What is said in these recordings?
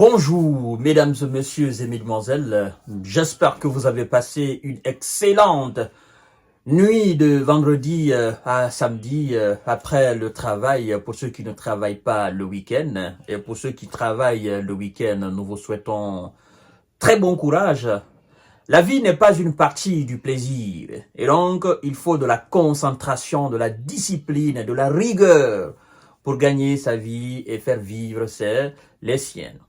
Bonjour, mesdames et messieurs et mesdemoiselles. J'espère que vous avez passé une excellente nuit de vendredi à samedi après le travail. Pour ceux qui ne travaillent pas le week-end et pour ceux qui travaillent le week-end, nous vous souhaitons très bon courage. La vie n'est pas une partie du plaisir et donc il faut de la concentration, de la discipline, de la rigueur pour gagner sa vie et faire vivre les siennes.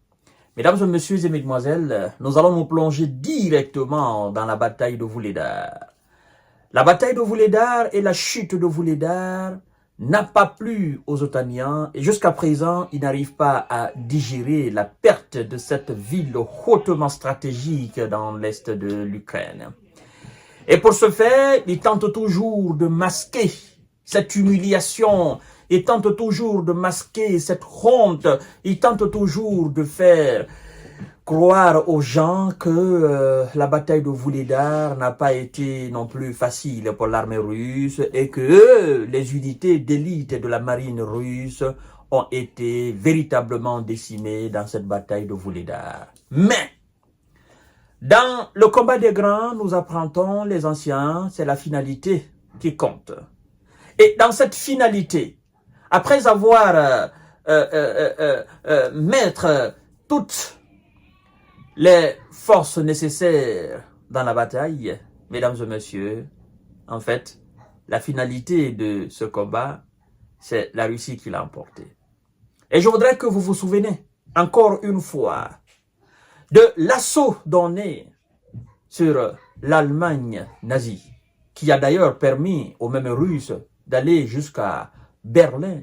Mesdames et messieurs et mesdemoiselles, nous allons nous plonger directement dans la bataille de Wuhledar. La bataille de Wuhledar et la chute de Wuhledar n'a pas plu aux Otaniens et jusqu'à présent, ils n'arrivent pas à digérer la perte de cette ville hautement stratégique dans l'est de l'Ukraine. Et pour ce faire, ils tentent toujours de masquer cette humiliation, ils tentent toujours de masquer cette honte, ils tentent toujours de faire croire aux gens que la bataille de Wuhledar n'a pas été non plus facile pour l'armée russe et que les unités d'élite de la marine russe ont été véritablement décimées dans cette bataille de Wuhledar. Mais, dans le combat des grands, nous apprendons, les anciens, c'est la finalité qui compte. Et dans cette finalité, après avoir mettre toutes les forces nécessaires dans la bataille, mesdames et messieurs, en fait, la finalité de ce combat, c'est la Russie qui l'a emporté. Et je voudrais que vous vous souvenez, encore une fois, de l'assaut donné sur l'Allemagne nazie, qui a d'ailleurs permis aux mêmes Russes d'aller jusqu'à Berlin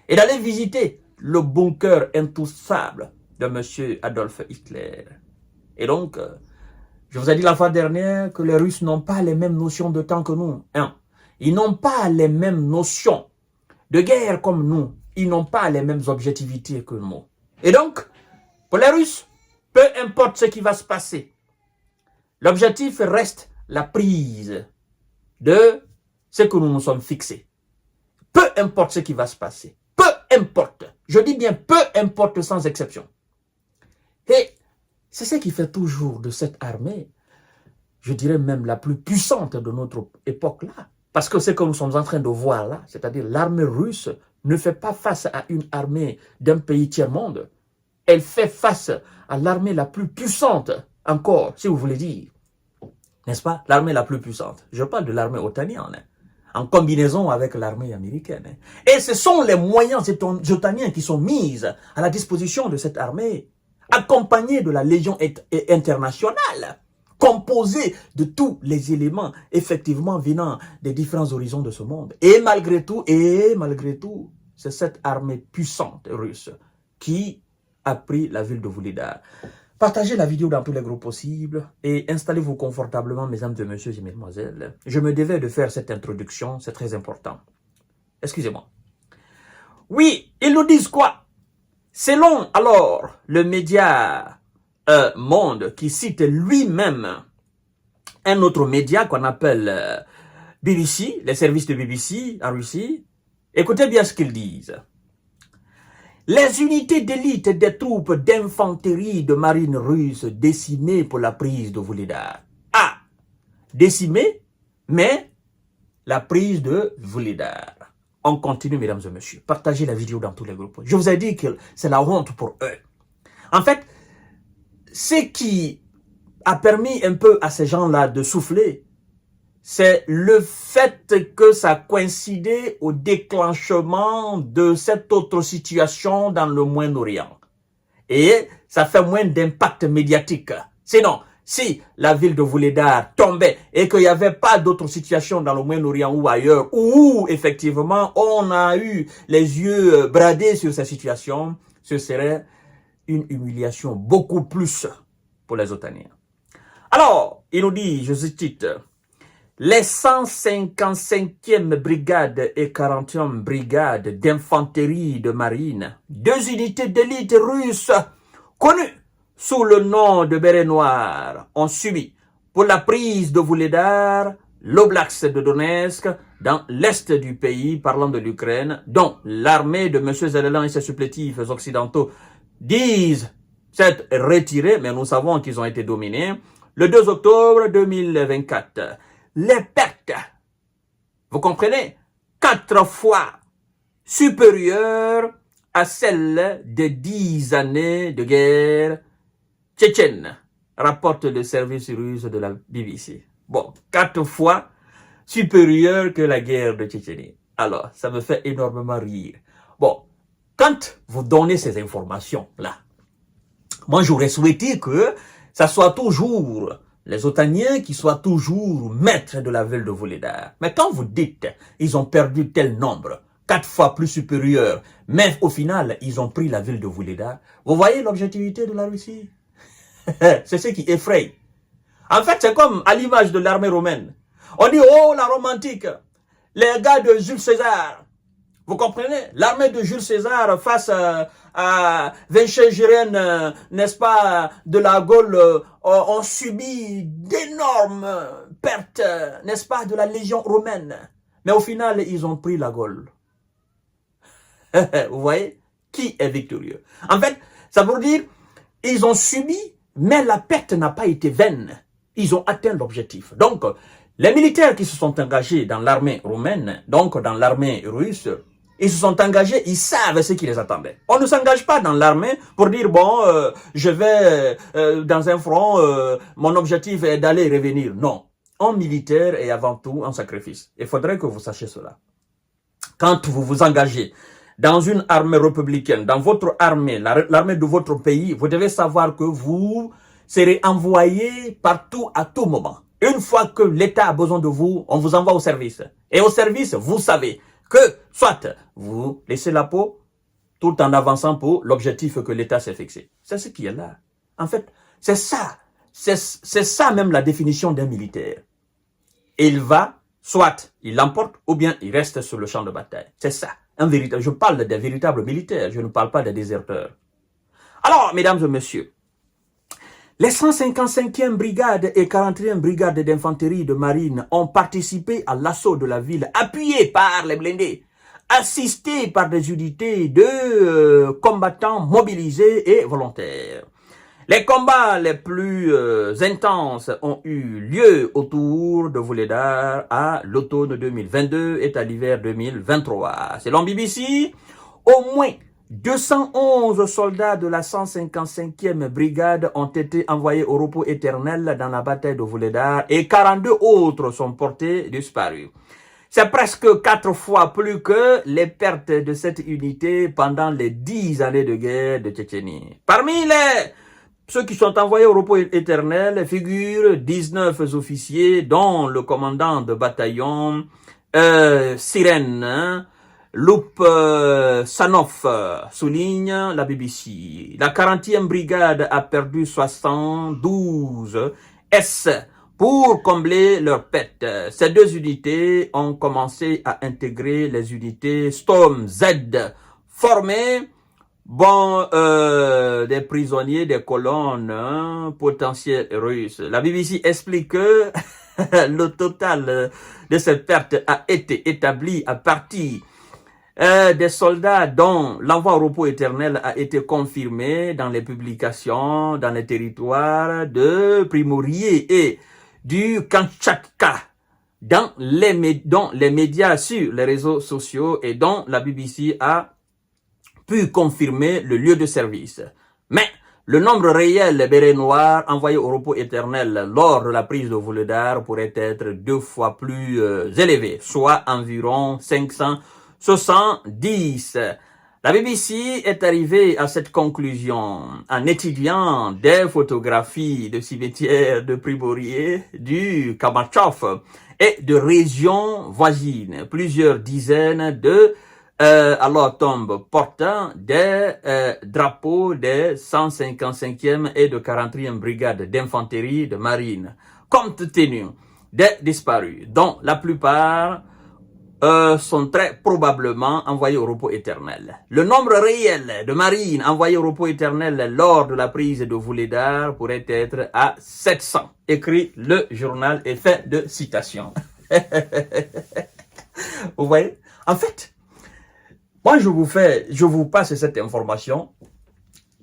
et d'aller visiter le bunker intouchable de M. Adolf Hitler. Et donc, je vous ai dit la fois dernière que les Russes n'ont pas les mêmes notions de temps que nous. Ils n'ont pas les mêmes notions de guerre comme nous. Ils n'ont pas les mêmes objectivités que nous. Et donc, pour les Russes, peu importe ce qui va se passer, l'objectif reste la prise de ce que nous nous sommes fixés. Peu importe ce qui va se passer. Peu importe. Je dis bien peu importe sans exception. Et c'est ce qui fait toujours de cette armée, je dirais même la plus puissante de notre époque là. Parce que ce que nous sommes en train de voir là, c'est-à-dire l'armée russe ne fait pas face à une armée d'un pays tiers-monde. Elle fait face à l'armée la plus puissante encore, si vous voulez dire. N'est-ce pas? L'armée la plus puissante. Je parle de l'armée otanienne, en combinaison avec l'armée américaine. Et ce sont les moyens otaniens qui sont mis à la disposition de cette armée, accompagnée de la Légion internationale, composée de tous les éléments effectivement venant des différents horizons de ce monde. Et malgré tout, c'est cette armée puissante russe qui a pris la ville de Wuhledar. Partagez la vidéo dans tous les groupes possibles et installez-vous confortablement, mesdames et messieurs et mesdemoiselles. Je me devais de faire cette introduction, c'est très important. Excusez-moi. Oui, ils nous disent quoi? Selon alors le média Monde qui cite lui-même un autre média qu'on appelle BBC, les services de BBC en Russie, écoutez bien ce qu'ils disent. Les unités d'élite des troupes d'infanterie de marine russe décimées pour la prise de Wuhledar. Ah, décimées, mais la prise de Wuhledar. On continue, mesdames et messieurs. Partagez la vidéo dans tous les groupes. Je vous ai dit que c'est la honte pour eux. En fait, ce qui a permis un peu à ces gens-là de souffler, c'est le fait que ça coïncidait au déclenchement de cette autre situation dans le Moyen-Orient. Et ça fait moins d'impact médiatique. Sinon, si la ville de Wuhledar tombait et qu'il n'y avait pas d'autres situations dans le Moyen-Orient ou ailleurs, où effectivement on a eu les yeux bradés sur cette situation, ce serait une humiliation beaucoup plus pour les Otaniens. Alors, il nous dit, je cite, les 155e brigade et 40e brigade d'infanterie de marine, deux unités d'élite russes connues sous le nom de Bérets Noirs, ont subi pour la prise de Wuhledar l'Oblast de Donetsk dans l'est du pays, parlant de l'Ukraine, dont l'armée de M. Zelensky et ses supplétifs occidentaux disent s'être retirés, mais nous savons qu'ils ont été dominés. Le 2 octobre 2024, les pertes, vous comprenez, 4 fois supérieures à celles de 10 années de guerre tchétchène, rapporte le service russe de la BBC. Bon, 4 fois supérieure que la guerre de Tchétchénie. Alors, ça me fait énormément rire. Bon, quand vous donnez ces informations-là, moi j'aurais souhaité que ça soit toujours les Otaniens qui soient toujours maîtres de la ville de Vuhledar. Mais quand vous dites ils ont perdu tel nombre, 4 fois plus supérieur, mais au final ils ont pris la ville de Vuhledar, vous voyez l'objectivité de la Russie? C'est ce qui effraie. En fait, c'est comme à l'image de l'armée romaine. On dit, oh, la romantique, les gars de Jules César. Vous comprenez? L'armée de Jules César face à Vercingétorix, n'est-ce pas, de la Gaule, ont subi d'énormes pertes, n'est-ce pas, de la légion romaine. Mais au final, ils ont pris la Gaule. Vous voyez? Qui est victorieux? En fait, ça veut dire, ils ont subi, mais la perte n'a pas été vaine. Ils ont atteint l'objectif. Donc, les militaires qui se sont engagés dans l'armée romaine, donc dans l'armée russe, ils se sont engagés, ils savent ce qui les attendait. On ne s'engage pas dans l'armée pour dire, bon, je vais dans un front, mon objectif est d'aller et revenir. Non. Un militaire est avant tout un sacrifice. Il faudrait que vous sachiez cela. Quand vous vous engagez dans une armée républicaine, dans votre armée, l'armée de votre pays, vous devez savoir que vous serez envoyé partout à tout moment. Une fois que l'État a besoin de vous, on vous envoie au service. Et au service, vous savez que soit vous laissez la peau tout en avançant pour l'objectif que l'État s'est fixé. C'est ce qui est là. En fait, c'est ça. C'est ça même la définition d'un militaire. Il va, soit il l'emporte ou bien il reste sur le champ de bataille. C'est ça. Je parle des véritables militaires, je ne parle pas des déserteurs. Alors, mesdames et messieurs, les 155e brigade et 41e brigade d'infanterie de marine ont participé à l'assaut de la ville, appuyés par les blindés, assistés par des unités de combattants mobilisés et volontaires. Les combats les plus intenses ont eu lieu autour de Vuhledar à l'automne 2022 et à l'hiver 2023. Selon BBC, au moins 211 soldats de la 155e brigade ont été envoyés au repos éternel dans la bataille de Vuhledar et 42 autres sont portés disparus. C'est presque 4 fois plus que les pertes de cette unité pendant les 10 années de guerre de Tchétchénie. Parmi ceux qui sont envoyés au repos éternel figurent 19 officiers, dont le commandant de bataillon Sirène, Loup Sanoff, souligne la BBC. La 40e brigade a perdu 72 S pour combler leurs pertes. Ces deux unités ont commencé à intégrer les unités Storm Z formées des prisonniers des colonnes potentielles russes. La BBC explique que le total de ces pertes a été établi à partir des soldats dont l'envoi au repos éternel a été confirmé dans les publications dans les territoires de Primorie et du Kamtchatka, dont les médias sur les réseaux sociaux et dont la BBC a pu confirmer le lieu de service. Mais le nombre réel des bérets noirs envoyés au repos éternel lors de la prise de Vuhledar pourrait être 2 fois plus élevé, soit environ 570. La BBC est arrivée à cette conclusion en étudiant des photographies de cimetières de Primorie, du Kamtchatka et de régions voisines. Plusieurs dizaines de tombent portant des drapeaux des 155e et de 43e brigades d'infanterie de marine, compte tenu des disparus, dont la plupart sont très probablement envoyés au repos éternel. Le nombre réel de marines envoyés au repos éternel lors de la prise de Vuhledar pourrait être à 700, écrit le journal et fin de citation. Vous voyez? En fait, moi, je vous passe cette information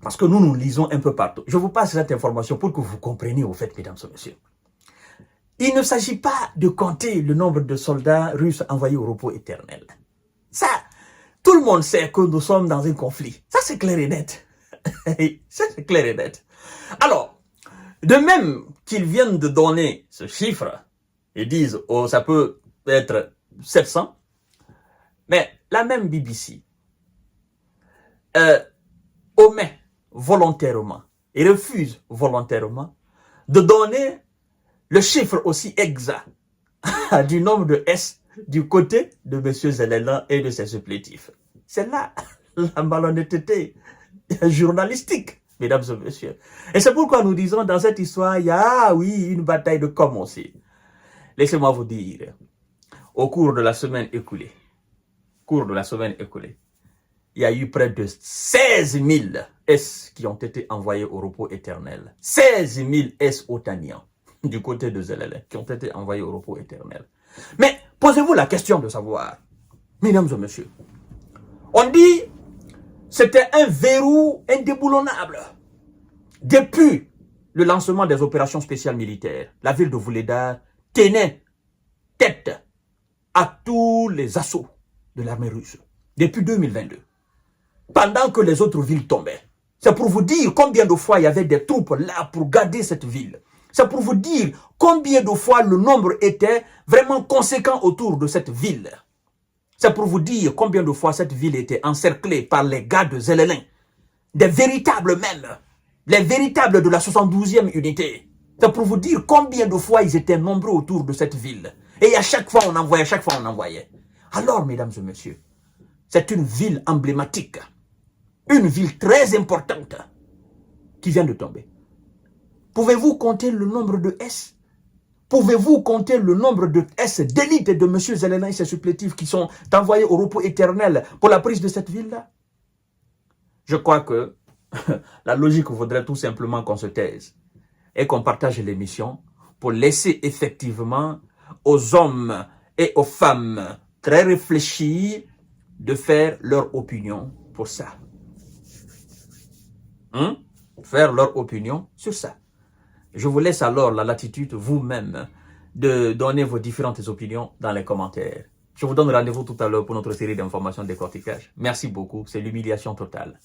Parce que nous lisons un peu partout. Je vous passe cette information pour que vous compreniez au fait, mesdames et messieurs. Il ne s'agit pas de compter le nombre de soldats russes envoyés au repos éternel. Ça, tout le monde sait que nous sommes dans un conflit. Ça, c'est clair et net. Ça, c'est clair et net. Alors, de même qu'ils viennent de donner ce chiffre, ils disent, oh, ça peut être 700, mais la même BBC omet volontairement et refuse volontairement de donner le chiffre aussi exact du nombre de S du côté de M. Zelensky et de ses supplétifs. C'est là la malhonnêteté journalistique, mesdames et messieurs. Et c'est pourquoi nous disons dans cette histoire, il y a, oui, une bataille de com aussi. Laissez-moi vous dire, au cours de la semaine écoulée, il y a eu près de 16 000 S qui ont été envoyés au repos éternel. 16 000 S otaniens du côté de Zelensky qui ont été envoyés au repos éternel. Mais posez-vous la question de savoir, mesdames et messieurs, on dit c'était un verrou indéboulonnable. Depuis le lancement des opérations spéciales militaires, la ville de Vuhledar tenait tête à tous les assauts de l'armée russe depuis 2022. Pendant que les autres villes tombaient. C'est pour vous dire combien de fois il y avait des troupes là pour garder cette ville. C'est pour vous dire combien de fois le nombre était vraiment conséquent autour de cette ville. C'est pour vous dire combien de fois cette ville était encerclée par les gars de Zelensky. Des véritables même. Les véritables de la 72e unité. C'est pour vous dire combien de fois ils étaient nombreux autour de cette ville. Et à chaque fois on envoyait, Alors, mesdames et messieurs, c'est une ville emblématique. Une ville très importante qui vient de tomber. Pouvez-vous compter le nombre de S? Pouvez-vous compter le nombre de S d'élite de M. Zelensky et ses supplétifs qui sont envoyés au repos éternel pour la prise de cette ville-là? Je crois que la logique voudrait tout simplement qu'on se taise et qu'on partage l'émission pour laisser effectivement aux hommes et aux femmes très réfléchis de faire leur opinion pour ça. Faire leur opinion sur ça. Je vous laisse alors la latitude vous-même de donner vos différentes opinions dans les commentaires. Je vous donne rendez-vous tout à l'heure pour notre série d'informations de décortiquage. Merci beaucoup, c'est l'humiliation totale.